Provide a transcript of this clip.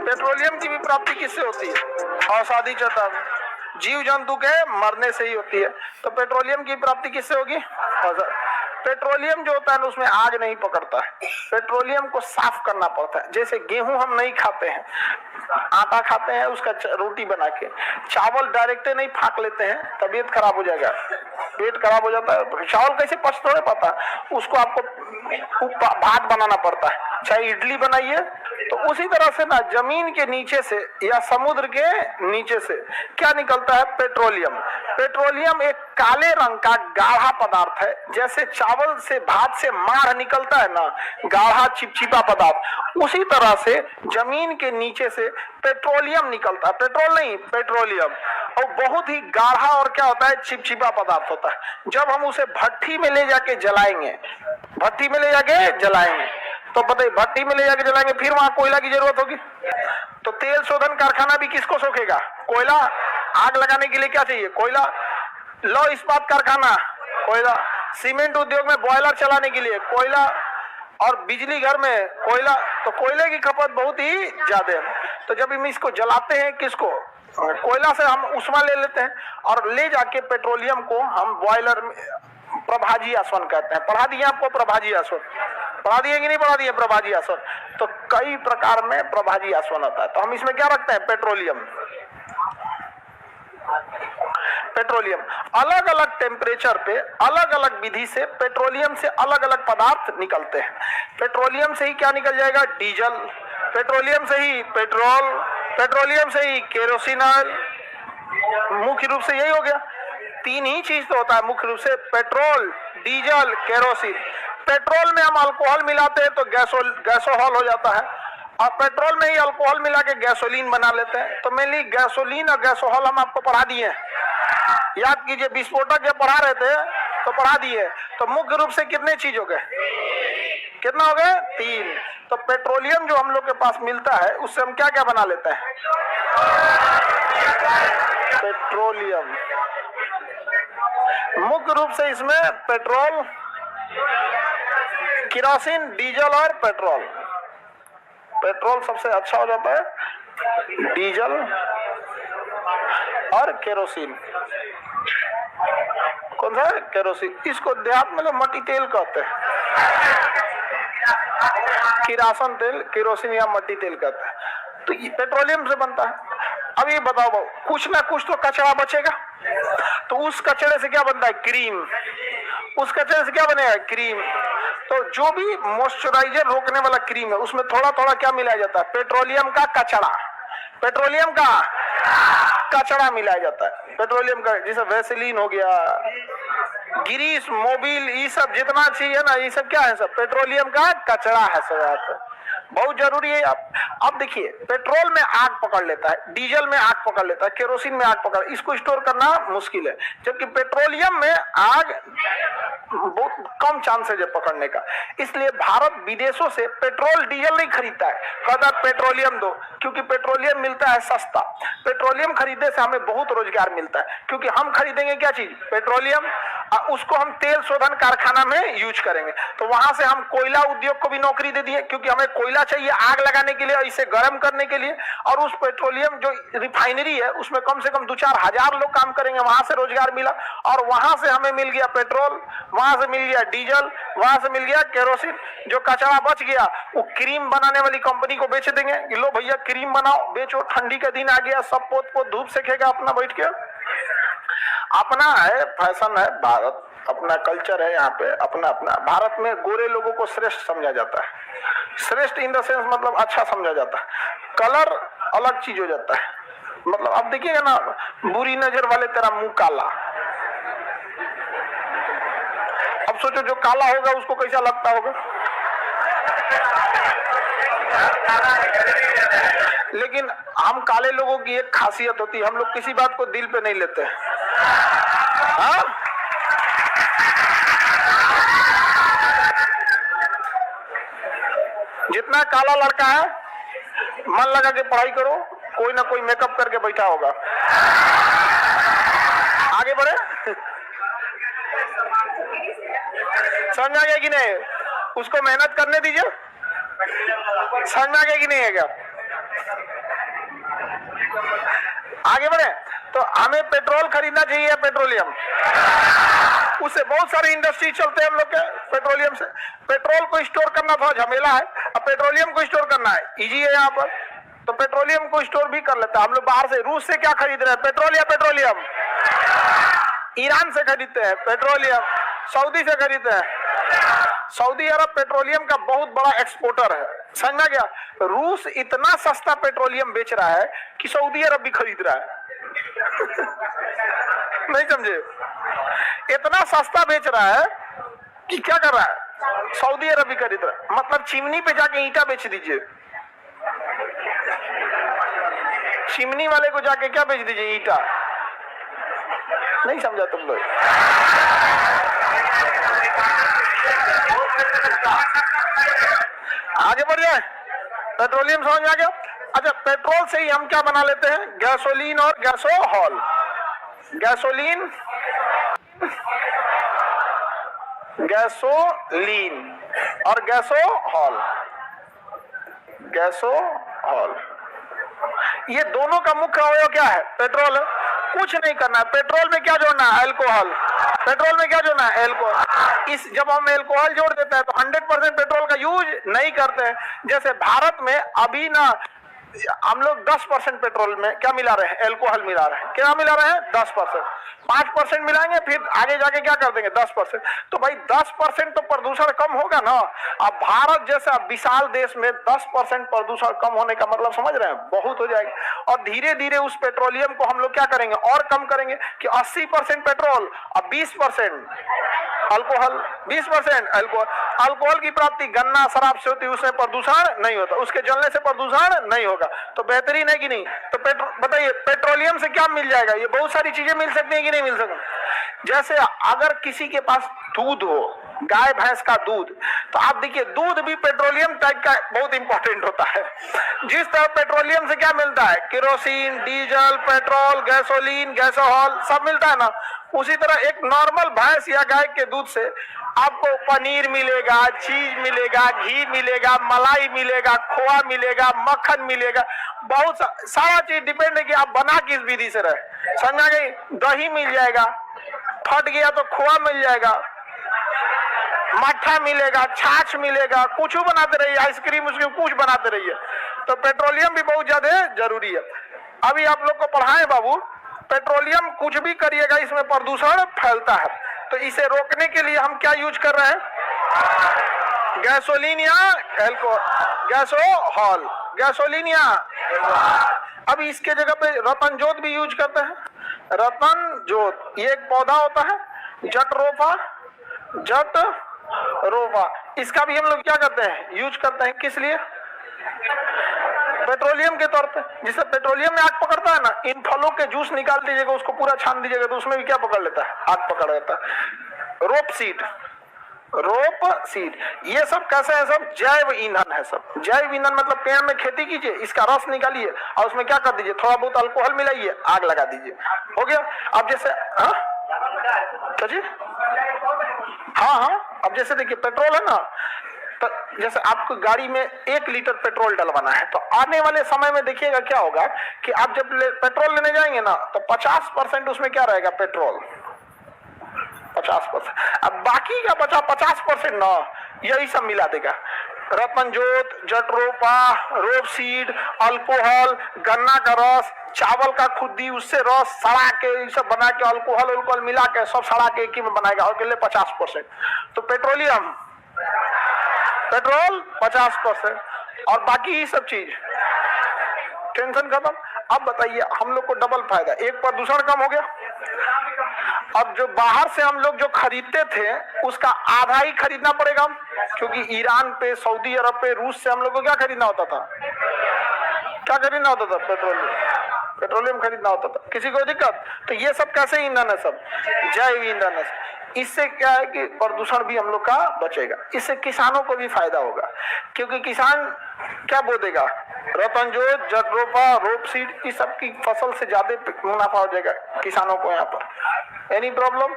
Petroleum की भी प्राप्ति किससे होती है? औषधि चट्टान, जीव जंतु के मरने से ही होती है। तो पेट्रोलियम की प्राप्ति किससे होगी? पेट्रोलियम जो होता है ना उसमें आग नहीं पकड़ता है, पेट्रोलियम को साफ करना पड़ता है। जैसे गेहूं हम नहीं खाते हैं, आटा खाते हैं उसका रोटी बना के, चावल डायरेक्ट नहीं फाक लेते हैं, तबीयत खराब हो जाएगा, पेट खराब हो जाता है। चावल कैसे पच थोड़े पाता, उसको आपको भात बनाना पड़ता है, चाहे इडली बनाइए। तो उसी तरह से ना जमीन के नीचे से या समुद्र के नीचे से क्या निकलता है? पेट्रोलियम। पेट्रोलियम एक काले रंग का गाढ़ा पदार्थ है, जैसे चावल से भात से माढ़ निकलता है ना, गाढ़ा चिपचिपा पदार्थ, उसी तरह से जमीन के नीचे से पेट्रोलियम निकलता है। पेट्रोल नहीं, पेट्रोलियम। और बहुत ही गाढ़ा और क्या होता है? चिपचिपा पदार्थ होता है। जब हम उसे भट्टी में ले जाके जलाएंगे, भट्टी में ले जाके जलाएंगे तो बताइए, भट्टी में ले जाके जलाएंगे फिर वहां कोयला की जरूरत होगी। तो तेल शोधन कारखाना भी किसको सोखेगा? कोयला। आग लगाने के लिए क्या चाहिए? कोयला। लौह इस्पात कारखाना, कोयला। सीमेंट उद्योग में बॉयलर चलाने के लिए कोयला, और बिजली घर में कोयला। तो कोयले की खपत बहुत ही ज्यादा है। तो जब हम इसको जलाते हैं, किसको? कोयला से हम उष्मा ले लेते हैं और ले जाके पेट्रोलियम को हम बॉयलर में प्रभाजी आसवन कहते हैं। पढ़ा दिए आपको प्रभाजी आसवन? पढ़ा दिए कि नहीं पढ़ा दिए प्रभाजी आसवन? तो कई प्रकार में प्रभाजी आसवन होता है। तो हम इसमें क्या रखते हैं? पेट्रोलियम। पेट्रोलियम अलग अलग टेम्परेचर पे अलग अलग विधि से पेट्रोलियम से अलग अलग पदार्थ निकलते हैं। पेट्रोलियम से ही क्या निकल जाएगा? डीजल। पेट्रोलियम से ही पेट्रोल। पेट्रोलियम से ही केरोसिन ऑयल। मुख्य रूप से यही हो गया। तीन ही चीज तो होता है मुख्य रूप से, पेट्रोल, डीजल, केरोसिन। पेट्रोल में हम अल्कोहल मिलाते हैं तो गैसोहॉल हो जाता है, और पेट्रोल में ही अल्कोहल मिला के गैसोलीन बना लेते हैं। तो मेनली गैसोलीन और गैसोहॉल हम आपको पढ़ा दिए, याद कीजिए। विस्फोटक जब पढ़ा रहे थे तो पढ़ा दिए। तो मुख्य रूप से कितने चीज हो गए? कितना हो गए? तीन। तो पेट्रोलियम जो हम लोग के पास मिलता है उससे हम क्या क्या बना लेते हैं? पेट्रोलियम। मुख्य रूप से इसमें पेट्रोल, केरोसिन, डीजल और पेट्रोल। पेट्रोल सबसे अच्छा हो जाता है, डीजल और केरोसिन। कौन सा है? केरोसिन। इसको देहात में लोग मट्टी तेल कहते हैं, किरासन तेल, केरोसिन या मट्टी तेल कहते हैं। तो ये पेट्रोलियम से बनता है। अब ये बताओ, कुछ ना कुछ तो कचरा बचेगा, तो उस कचरे से क्या बनता है? क्रीम। उस कचरे से क्या बनेगा? क्रीम। तो जो भी मॉइस्चराइजर रोकने वाला क्रीम है उसमें थोड़ा थोड़ा क्या मिलाया जाता है? पेट्रोलियम का कचरा। पेट्रोलियम का कचरा मिलाया जाता है। पेट्रोलियम का, जैसे वैसेलीन हो गया, ग्रीस, मोबिल, ये सब जितना चाहिए ना, ये सब क्या है? सब पेट्रोलियम का कचरा है सब। बहुत जरूरी है। अब देखिए, पेट्रोल में आग पकड़ लेता है, डीजल में आग पकड़ लेता है, केरोसिन में आग पकड़, इसको स्टोर करना मुश्किल है। जबकि पेट्रोलियम में आग बहुत कम चांसेज है पकड़ने का। इसलिए भारत विदेशों से पेट्रोल डीजल नहीं खरीदता है, कहता है पेट्रोलियम दो, क्योंकि पेट्रोलियम मिलता है सस्ता। पेट्रोलियम खरीदने से हमें बहुत रोजगार मिलता है, क्योंकि हम खरीदेंगे क्या चीज? पेट्रोलियम। उसको हम तेल शोधन कारखाना में यूज करेंगे, तो वहां से हम कोयला उद्योग को भी नौकरी दे दिए, क्योंकि हमें कोयला चाहिए आग लगाने के लिए, इसे गर्म करने के लिए। और उस पेट्रोलियम जो रिफाइनरी है उसमें कम से कम 2-4 हजार लोग काम करेंगे, वहां से रोजगार मिला। और वहां से हमें मिल गया पेट्रोल, वहां से मिल गया डीजल, वहां से मिल गया केरोसिन। जो कचरा बच गया वो क्रीम बनाने वाली कंपनी को बेच देंगे, लो भैया क्रीम बनाओ, बेचो। ठंडी का दिन आ गया, सब पोत पोत धूप सेकेगा अपना बैठ के। अपना है, फैशन है, भारत अपना कल्चर है, यहाँ पे अपना अपना। भारत में गोरे लोगों को श्रेष्ठ समझा जाता है, श्रेष्ठ इन द सेंस मतलब अच्छा समझा जाता है। कलर अलग चीज हो जाता है, मतलब अब देखिएगा ना, बुरी नजर वाले तेरा मुंह काला। अब सोचो जो काला होगा उसको कैसा लगता होगा। लेकिन हम काले लोगों की एक खासियत होती है, हम लोग किसी बात को दिल पे नहीं लेते। हाँ? जितना काला लड़का है मन लगा के पढ़ाई करो, कोई ना कोई मेकअप करके बैठा होगा। आगे बढ़े। समझ आ गया कि नहीं? उसको मेहनत करने दीजिए। समझ आ गया कि नहीं है क्या? आगे बढ़े तो हमें पेट्रोल खरीदना चाहिए, पेट्रोलियम, उससे बहुत सारे इंडस्ट्री चलते हैं हम लोग के पेट्रोलियम से। पेट्रोल को स्टोर करना थोड़ा झमेला है, अब पेट्रोलियम को स्टोर करना है इजी है यहाँ पर, तो पेट्रोलियम को स्टोर भी कर लेते हैं हम लोग। बाहर से रूस से क्या खरीद रहे हैं, पेट्रोल या पेट्रोलियम? ईरान से खरीदते हैं पेट्रोलियम, सऊदी से खरीदते हैं। सऊदी अरब पेट्रोलियम का बहुत बड़ा एक्सपोर्टर है, समझना क्या? रूस इतना सस्ता पेट्रोलियम बेच रहा है कि सऊदी अरब भी खरीद रहा है। नहीं समझे? इतना सस्ता बेच रहा है कि क्या कर रहा है, सऊदी अरब भी खरीद रहा है। मतलब चिमनी पे जाके ईंटा बेच दीजिए, चिमनी वाले को जाके क्या बेच दीजिए, ईंटा। नहीं समझा तुम लोग? आगे बढ़ जाए, पेट्रोलियम समझ में आ गया। अच्छा, पेट्रोल से ही हम क्या बना लेते हैं, गैसोलीन और गैसोहॉल। गैसोलीन, गैसोलीन और गैसोहॉल। गैसोहॉल ये दोनों का मुख्य अवयव क्या है, पेट्रोल है। कुछ नहीं करना है, पेट्रोल में क्या जोड़ना है, अल्कोहल। पेट्रोल में क्या जोड़ना है, अल्कोहल। इस जब हम अल्कोहल जोड़ देते हैं तो 100% पेट्रोल का यूज नहीं करते हैं। जैसे भारत में अभी ना हम लोग 10% पेट्रोल में क्या मिला रहे हैं, अल्कोहल मिला रहे हैं। क्या मिला रहे हैं, 10%। 5% मिलाएंगे, फिर आगे जाके क्या कर देंगे, 10%। तो भाई 10% तो प्रदूषण कम होगा ना। अब भारत जैसा विशाल देश में 10% प्रदूषण कम होने का मतलब समझ रहे हैं, बहुत हो जाएगा। और धीरे धीरे उस पेट्रोलियम को हम लोग क्या करेंगे, और कम करेंगे कि 80% पेट्रोल और 20% अल्कोहल, 20% अल्कोहल। अल्कोहल की प्राप्ति गन्ना शराब से होती है, उसमें प्रदूषण नहीं होता, उसके जलने से प्रदूषण नहीं होगा। तो बेहतरीन है कि नहीं? तो बताइए पेट्रोलियम से क्या मिल जाएगा, ये बहुत सारी चीजें मिल सकती है कि नहीं मिल सकती। जैसे अगर किसी के पास दूध हो, गाय भैंस का दूध, तो आप देखिए दूध भी पेट्रोलियम टाइप का बहुत इंपॉर्टेंट होता है। जिस तरह पेट्रोलियम से क्या मिलता है, केरोसिन, डीजल, पेट्रोल, गैसोलीन, गैसोहॉल सब मिलता है ना, उसी तरह एक नॉर्मल भैंस या गाय के दूध से आपको पनीर मिलेगा, चीज मिलेगा, घी मिलेगा, मलाई मिलेगा, खोआ मिलेगा, मक्खन मिलेगा, बहुत सारा चीज डिपेंड है कि आप बना किस विधि से रहे। समझ आ गई? दही मिल जाएगा, फट गया तो खोआ मिल जाएगा, मट्ठा मिलेगा, छाछ मिलेगा, कुछ बनाते रहिए, आइसक्रीम उसके कुछ बनाते रहिए। तो पेट्रोलियम भी बहुत ज्यादा जरूरी है। अभी आप लोग को पढ़ाएं बाबू, पेट्रोलियम कुछ भी करिएगा इसमें प्रदूषण फैलता है। तो इसे रोकने के लिए हम क्या यूज कर रहे हैं, गैसोलीन या अल्कोहल, गैसोहॉल, गैसोलीन या। अब इसके जगह पे रतन जोत भी यूज करते हैं। रतन जोत ये एक पौधा होता है, जटरोफा, जटरोफा, इसका भी हम लोग क्या करते हैं, यूज करते हैं। किस लिए, पेट्रोलियम के तौर पे। जिससे पेट्रोलियम में आग पकड़ता है ना, इन फलों के जूस निकाल दीजिएगा, उसको पूरा छान दीजिएगा तो उसमें भी क्या पकड़ लेता है, आग पकड़ लेता है। रोप सीड, रोप सीड, ये सब कैसे है, सब जैव ईंधन है। सब जैव ईंधन मतलब पेड़ में खेती कीजिए, इसका रस निकालिए और उसमें क्या कर दीजिए, थोड़ा बहुत अल्कोहल मिलाइए, आग लगा दीजिए, हो गया। अब जैसे हाँ, अब जैसे देखिए पेट्रोल है ना, तो जैसे आपको गाड़ी में 1 लीटर पेट्रोल डलवाना है, तो आने वाले समय में देखिएगा क्या होगा कि आप जब पेट्रोल लेने जाएंगे ना, तो 50% उसमें क्या रहेगा, पेट्रोल 50%। अब बाकी का बचा 50% ना, यही सब मिला देगा। रतनजोत, जटरोपा, रोप सीड, अल्कोहल, गन्ना का रस, चावल का खुद्दी, उससे रस सड़ा के सब बना के अल्कोहल मिला के सब सड़ा के एक ही में बनाएगा, और के लिए 50%। तो पेट्रोलियम, पेट्रोल 50% और बाकी ये सब चीज टेंशन खत्म। अब बताइए हम लोग को डबल फायदा, एक प्रदूषण कम हो गया। अब जो बाहर से हम लोग जो खरीदते थे उसका आधा ही खरीदना पड़ेगा, क्योंकि ईरान पे, सऊदी अरब पे, रूस से हम लोग को क्या खरीदना होता था, क्या खरीदना होता था, पेट्रोलियम खरीदना होता था। किसी को दिक्कत? तो ये सब कैसे ईंधन है, सब जैव ईंधन है। इससे क्या है कि प्रदूषण भी हम लोग का बचेगा, इससे किसानों को भी फायदा होगा, क्योंकि किसान क्या बो देगा, रतनजोत, जटरोपा, रोप सीड, इस सब की फसल से ज्यादा मुनाफा हो जाएगा किसानों को यहाँ पर। Any problem?